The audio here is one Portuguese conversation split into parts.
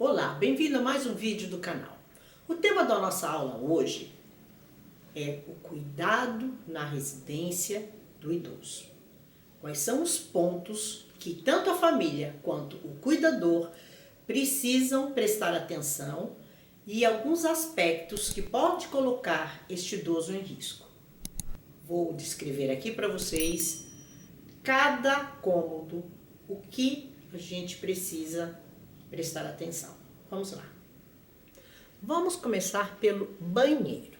Olá, bem-vindo a mais um vídeo do canal. O tema da nossa aula hoje é o cuidado na residência do idoso. Quais são os pontos que tanto a família quanto o cuidador precisam prestar atenção e alguns aspectos que podem colocar este idoso em risco. Vou descrever aqui para vocês cada cômodo, o que a gente precisa prestar atenção. Vamos lá. Vamos começar pelo banheiro.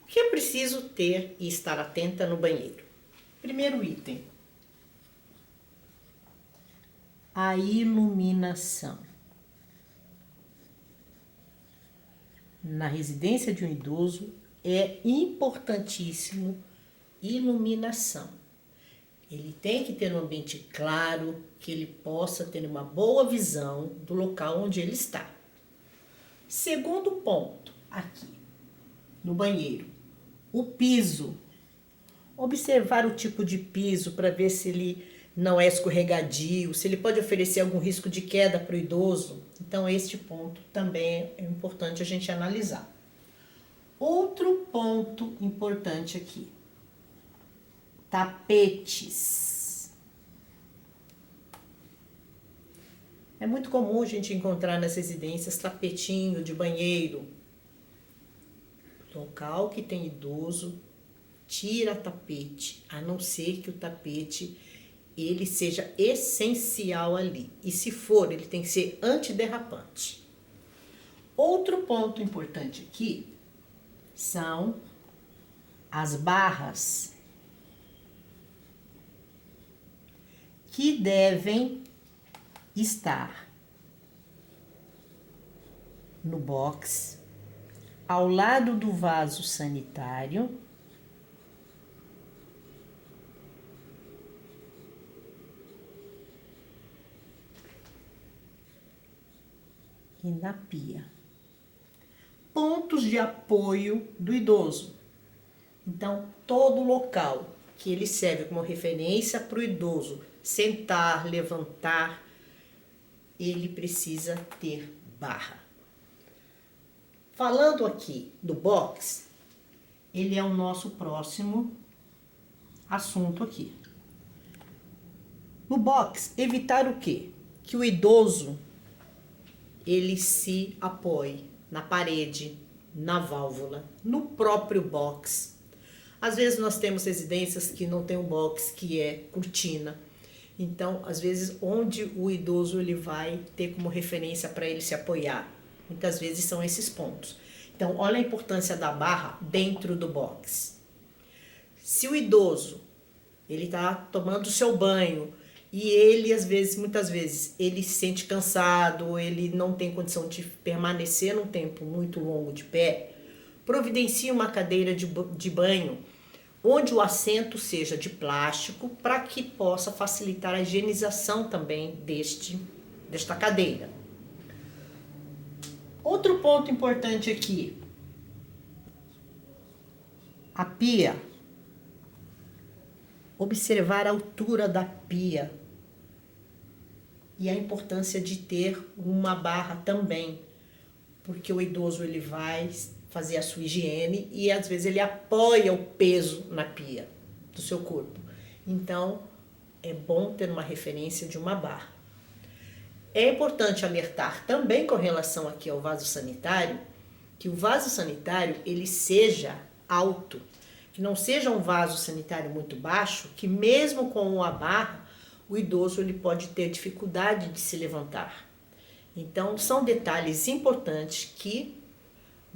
O que é preciso ter e estar atenta no banheiro? Primeiro item: a iluminação. Na residência de um idoso é importantíssimo iluminação. Ele tem que ter um ambiente claro, que ele possa ter uma boa visão do local onde ele está. Segundo ponto, aqui no banheiro, o piso. Observar o tipo de piso para ver se ele não é escorregadio, se ele pode oferecer algum risco de queda para o idoso. Então, este ponto também é importante a gente analisar. Outro ponto importante aqui: tapetes. É muito comum a gente encontrar nas residências tapetinho de banheiro. Local que tem idoso, tira tapete, a não ser que o tapete ele seja essencial ali. E se for, ele tem que ser antiderrapante. Outro ponto importante aqui são as barras, que devem estar no box, ao lado do vaso sanitário e na pia. Pontos de apoio do idoso. Então, todo local que ele serve como referência para o idoso sentar, levantar, ele precisa ter barra. Falando aqui do box, ele é o nosso próximo assunto aqui. No box, evitar o quê? Que o idoso ele se apoie na parede, na válvula, no próprio box. Às vezes nós temos residências que não tem um box, que é cortina. Então, às vezes, onde o idoso ele vai ter como referência para ele se apoiar, muitas vezes são esses pontos. Então, olha a importância da barra dentro do box. Se o idoso ele está tomando o seu banho e ele, muitas vezes, ele se sente cansado, ele não tem condição de permanecer um tempo muito longo de pé, providencie uma cadeira de banho onde o assento seja de plástico, para que possa facilitar a higienização também desta cadeira. Outro ponto importante aqui: a pia. Observar a altura da pia e a importância de ter uma barra também, porque o idoso ele vai fazer a sua higiene e às vezes ele apoia o peso na pia do seu corpo. Então, é bom ter uma referência de uma barra. É importante alertar também com relação aqui ao vaso sanitário, que o vaso sanitário ele seja alto, que não seja um vaso sanitário muito baixo, que mesmo com a barra, o idoso ele pode ter dificuldade de se levantar. Então, são detalhes importantes que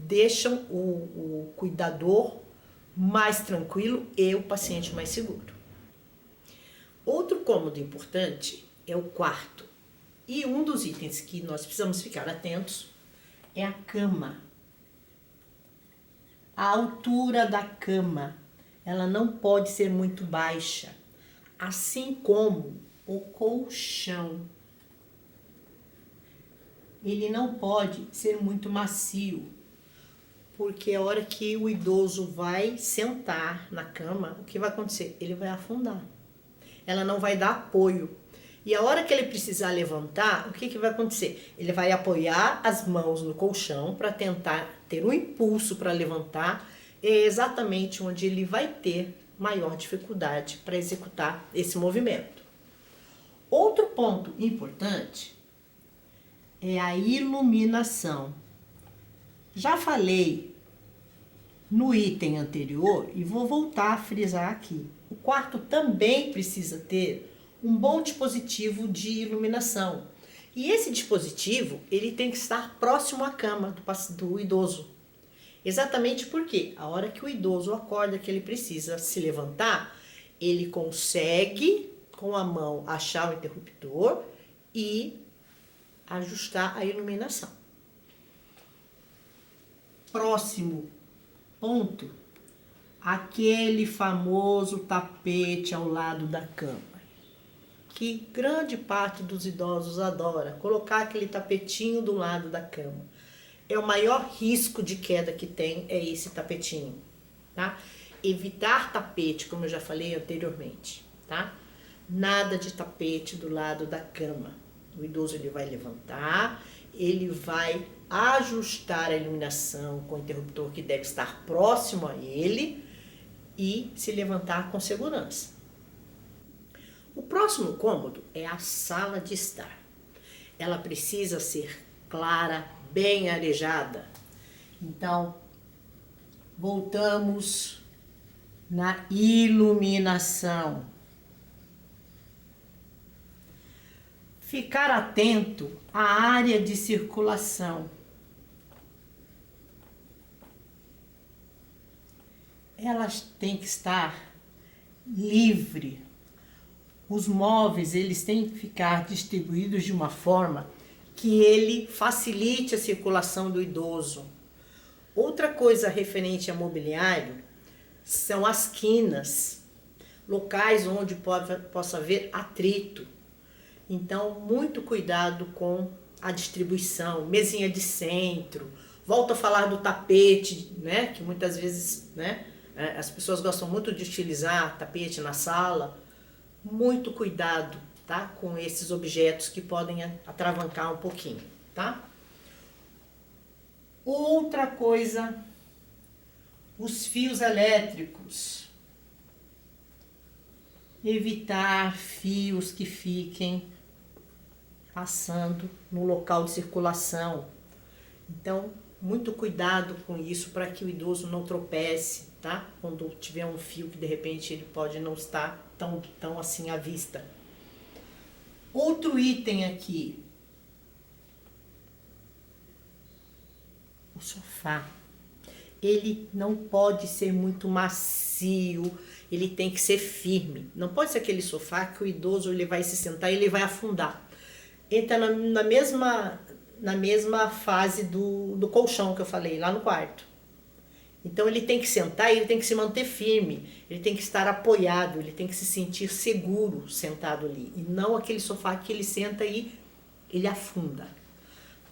deixam o cuidador mais tranquilo e o paciente mais seguro. Outro cômodo importante é o quarto. E um dos itens que nós precisamos ficar atentos é a cama. A altura da cama, ela não pode ser muito baixa, assim como o colchão. Ele não pode ser muito macio, porque a hora que o idoso vai sentar na cama, o que vai acontecer? Ele vai afundar. Ela não vai dar apoio. E a hora que ele precisar levantar, o que, que vai acontecer? Ele vai apoiar as mãos no colchão para tentar ter um impulso para levantar, é exatamente onde ele vai ter maior dificuldade para executar esse movimento. Outro ponto importante é a iluminação. Já falei no item anterior e vou voltar a frisar aqui. O quarto também precisa ter um bom dispositivo de iluminação. E esse dispositivo, ele tem que estar próximo à cama do idoso. Exatamente porque a hora que o idoso acorda que ele precisa se levantar, ele consegue com a mão achar o interruptor e ajustar a iluminação. Próximo ponto, aquele famoso tapete ao lado da cama, que grande parte dos idosos adora, colocar aquele tapetinho do lado da cama. É o maior risco de queda que tem, é esse tapetinho, tá? Evitar tapete, como eu já falei anteriormente, tá? Nada de tapete do lado da cama. O idoso ele vai levantar, ele vai ajustar a iluminação com o interruptor que deve estar próximo a ele e se levantar com segurança. O próximo cômodo é a sala de estar. Ela precisa ser clara, bem arejada. Então, voltamos na iluminação. Ficar atento à área de circulação. Elas têm que estar livre. Os móveis, eles têm que ficar distribuídos de uma forma que ele facilite a circulação do idoso. Outra coisa referente a mobiliário são as quinas, locais onde possa haver atrito. Então, muito cuidado com a distribuição, mesinha de centro. Volto a falar do tapete, né? Que muitas vezes, né? As pessoas gostam muito de utilizar tapete na sala. Muito cuidado, tá? Com esses objetos que podem atravancar um pouquinho, tá? Outra coisa, os fios elétricos. Evitar fios que fiquem passando no local de circulação. Então, muito cuidado com isso para que o idoso não tropece, tá? Quando tiver um fio que de repente ele pode não estar tão assim à vista. Outro item aqui, o sofá. Ele não pode ser muito macio, ele tem que ser firme. Não pode ser aquele sofá que o idoso ele vai se sentar e ele vai afundar. Entra na mesma fase do colchão que eu falei, lá no quarto. Então ele tem que sentar e ele tem que se manter firme, ele tem que estar apoiado, ele tem que se sentir seguro sentado ali. E não aquele sofá que ele senta e ele afunda.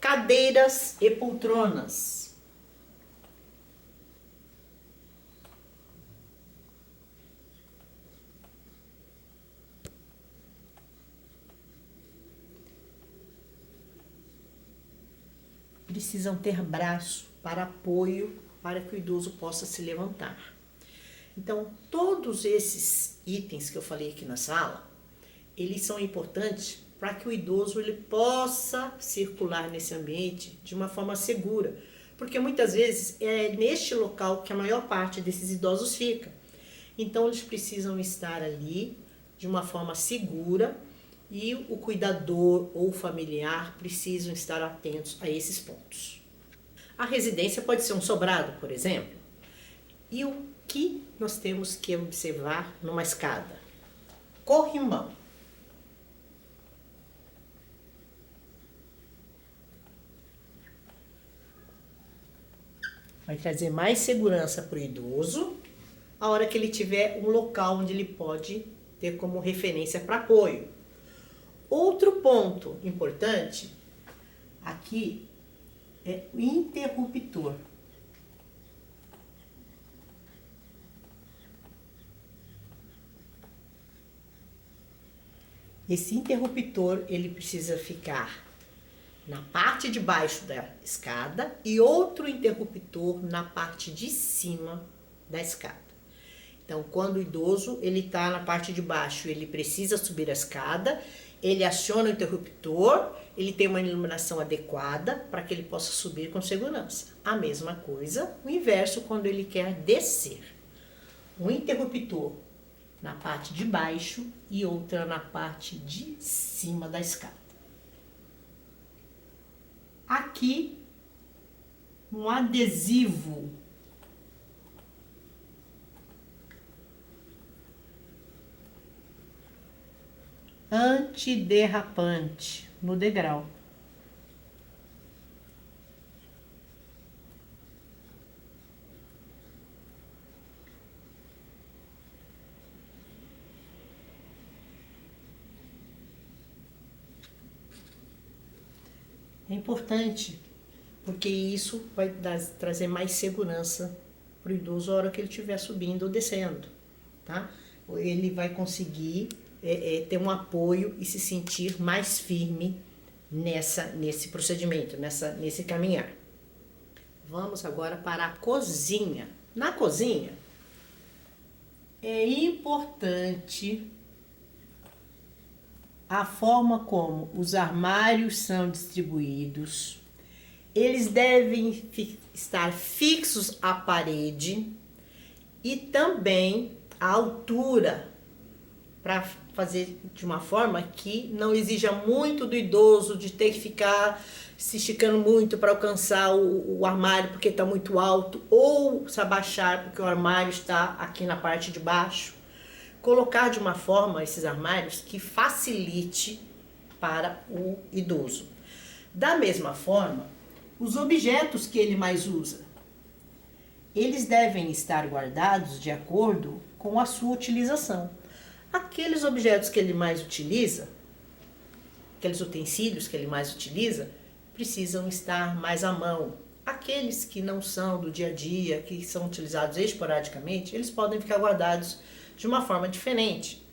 Cadeiras e poltronas. Precisam ter braço para apoio para que o idoso possa se levantar. Então, todos esses itens que eu falei aqui na sala, eles são importantes para que o idoso ele possa circular nesse ambiente de uma forma segura, porque muitas vezes é neste local que a maior parte desses idosos fica. Então, eles precisam estar ali de uma forma segura e o cuidador ou familiar precisam estar atentos a esses pontos. A residência pode ser um sobrado, por exemplo. E o que nós temos que observar numa escada? Corrimão. Vai trazer mais segurança para o idoso a hora que ele tiver um local onde ele pode ter como referência para apoio. Outro ponto importante aqui é o interruptor. Esse interruptor, ele precisa ficar na parte de baixo da escada e outro interruptor na parte de cima da escada. Então, quando o idoso ele está na parte de baixo, ele precisa subir a escada, ele aciona o interruptor, ele tem uma iluminação adequada para que ele possa subir com segurança. A mesma coisa, o inverso, quando ele quer descer. Um interruptor na parte de baixo e outra na parte de cima da escada. Aqui, um adesivo antiderrapante no degrau. É importante, porque isso vai trazer mais segurança para o idoso a hora que ele estiver subindo ou descendo, tá? Ele vai conseguir ter um apoio e se sentir mais firme nesse procedimento, nesse caminhar. Vamos agora para a cozinha. Na cozinha, é importante a forma como os armários são distribuídos. Eles devem estar fixos à parede e também a altura, para fazer de uma forma que não exija muito do idoso de ter que ficar se esticando muito para alcançar o armário porque está muito alto, ou se abaixar porque o armário está aqui na parte de baixo. Colocar de uma forma esses armários que facilite para o idoso. Da mesma forma, os objetos que ele mais usa, eles devem estar guardados de acordo com a sua utilização. Aqueles objetos que ele mais utiliza, aqueles utensílios que ele mais utiliza, precisam estar mais à mão. Aqueles que não são do dia a dia, que são utilizados esporadicamente, eles podem ficar guardados de uma forma diferente.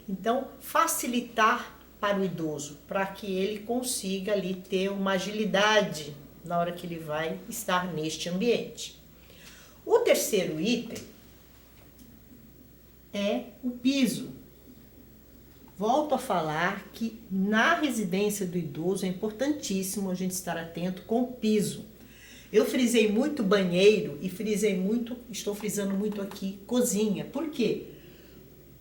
Então, facilitar para o idoso, para que ele consiga ali ter uma agilidade na hora que ele vai estar neste ambiente. O terceiro item é o piso. Volto a falar que na residência do idoso é importantíssimo a gente estar atento com o piso. Eu frisei muito banheiro e estou frisando muito aqui cozinha. Por quê?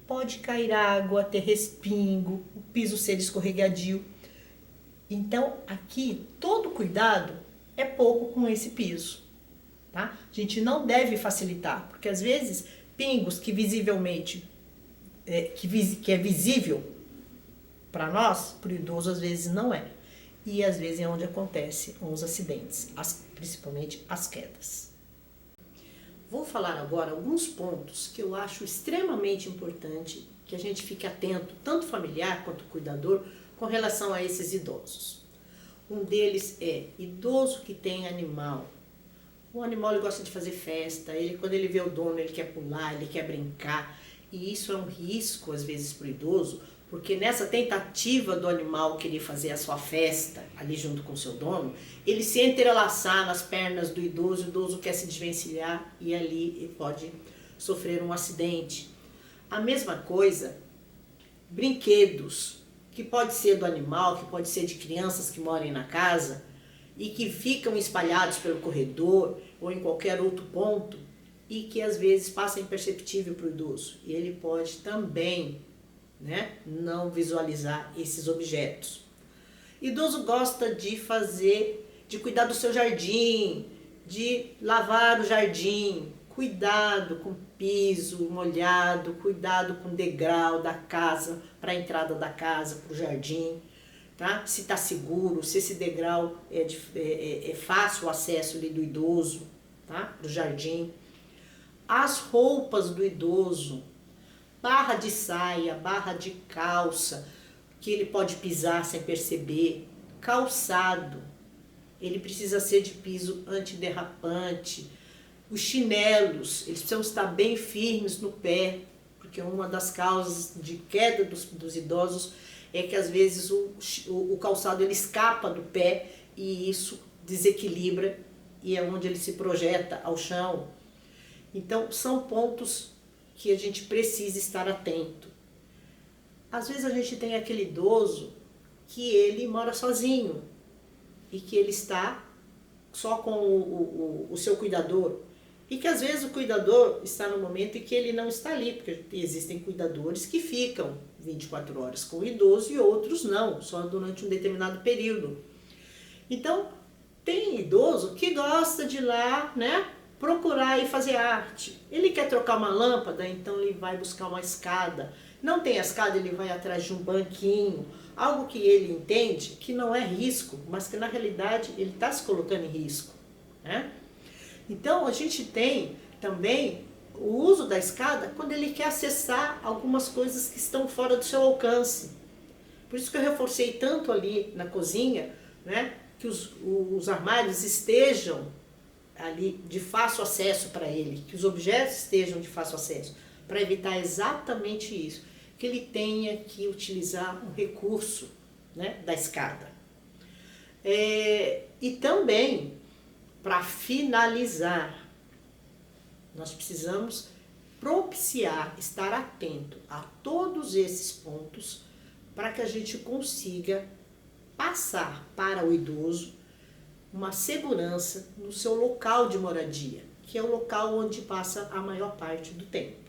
Pode cair água, ter respingo, o piso ser escorregadio. Então, aqui, todo cuidado é pouco com esse piso, tá? A gente não deve facilitar, porque às vezes pingos que visivelmente, que é visível para nós, para o idoso, às vezes não é. E às vezes é onde acontecem os acidentes, principalmente as quedas. Vou falar agora alguns pontos que eu acho extremamente importante que a gente fique atento, tanto familiar quanto cuidador, com relação a esses idosos. Um deles é idoso que tem animal. O animal ele gosta de fazer festa, quando ele vê o dono ele quer pular, ele quer brincar. E isso é um risco às vezes para o idoso, porque nessa tentativa do animal querer fazer a sua festa ali junto com o seu dono, ele se entrelaçar nas pernas do idoso, o idoso quer se desvencilhar e ali ele pode sofrer um acidente. A mesma coisa, brinquedos, que pode ser do animal, que pode ser de crianças que morem na casa e que ficam espalhados pelo corredor ou em qualquer outro ponto e que às vezes passa imperceptível para o idoso. E ele pode também não visualizar esses objetos. Idoso gosta de cuidar do seu jardim, de lavar o jardim, cuidado com piso molhado, cuidado com o degrau da casa, para a entrada da casa, para o jardim, tá? Se está seguro, se esse degrau é fácil o acesso ali do idoso, tá? Para o jardim. As roupas do idoso, barra de saia, barra de calça, que ele pode pisar sem perceber, calçado, ele precisa ser de piso antiderrapante, os chinelos, eles precisam estar bem firmes no pé, porque uma das causas de queda dos idosos é que às vezes o calçado ele escapa do pé e isso desequilibra e é onde ele se projeta ao chão. Então são pontos que a gente precisa estar atento. Às vezes a gente tem aquele idoso que ele mora sozinho e que ele está só com o seu cuidador. E que às vezes o cuidador está no momento em que ele não está ali, porque existem cuidadores que ficam 24 horas com o idoso e outros não, só durante um determinado período. Então, tem idoso que gosta de ir lá, né, procurar e fazer arte. Ele quer trocar uma lâmpada, então ele vai buscar uma escada. Não tem a escada, ele vai atrás de um banquinho, algo que ele entende que não é risco, mas que na realidade ele está se colocando em risco, né? Então a gente tem também o uso da escada quando ele quer acessar algumas coisas que estão fora do seu alcance. Por isso que eu reforcei tanto ali na cozinha, né, que os armários estejam ali de fácil acesso para ele, que os objetos estejam de fácil acesso, para evitar exatamente isso, que ele tenha que utilizar um recurso, né, da escada. E também, para finalizar, nós precisamos propiciar, estar atento a todos esses pontos para que a gente consiga passar para o idoso uma segurança no seu local de moradia, que é o local onde passa a maior parte do tempo.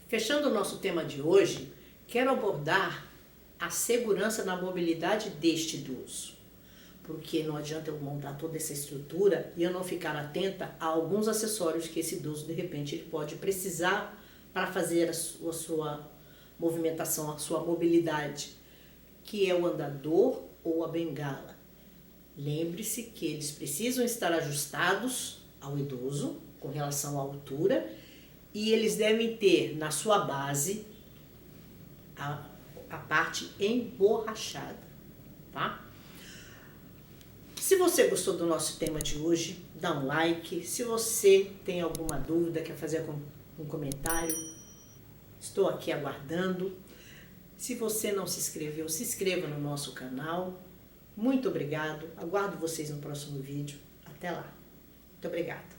Fechando o nosso tema de hoje, quero abordar a segurança na mobilidade deste idoso. Porque não adianta eu montar toda essa estrutura e eu não ficar atenta a alguns acessórios que esse idoso, de repente, ele pode precisar para fazer a sua movimentação, a sua mobilidade, que é o andador ou a bengala. Lembre-se que eles precisam estar ajustados ao idoso com relação à altura e eles devem ter na sua base a parte emborrachada, tá? Se você gostou do nosso tema de hoje, dá um like. Se você tem alguma dúvida, quer fazer um comentário, estou aqui aguardando. Se você não se inscreveu, se inscreva no nosso canal. Muito obrigado. Aguardo vocês no próximo vídeo. Até lá. Muito obrigada.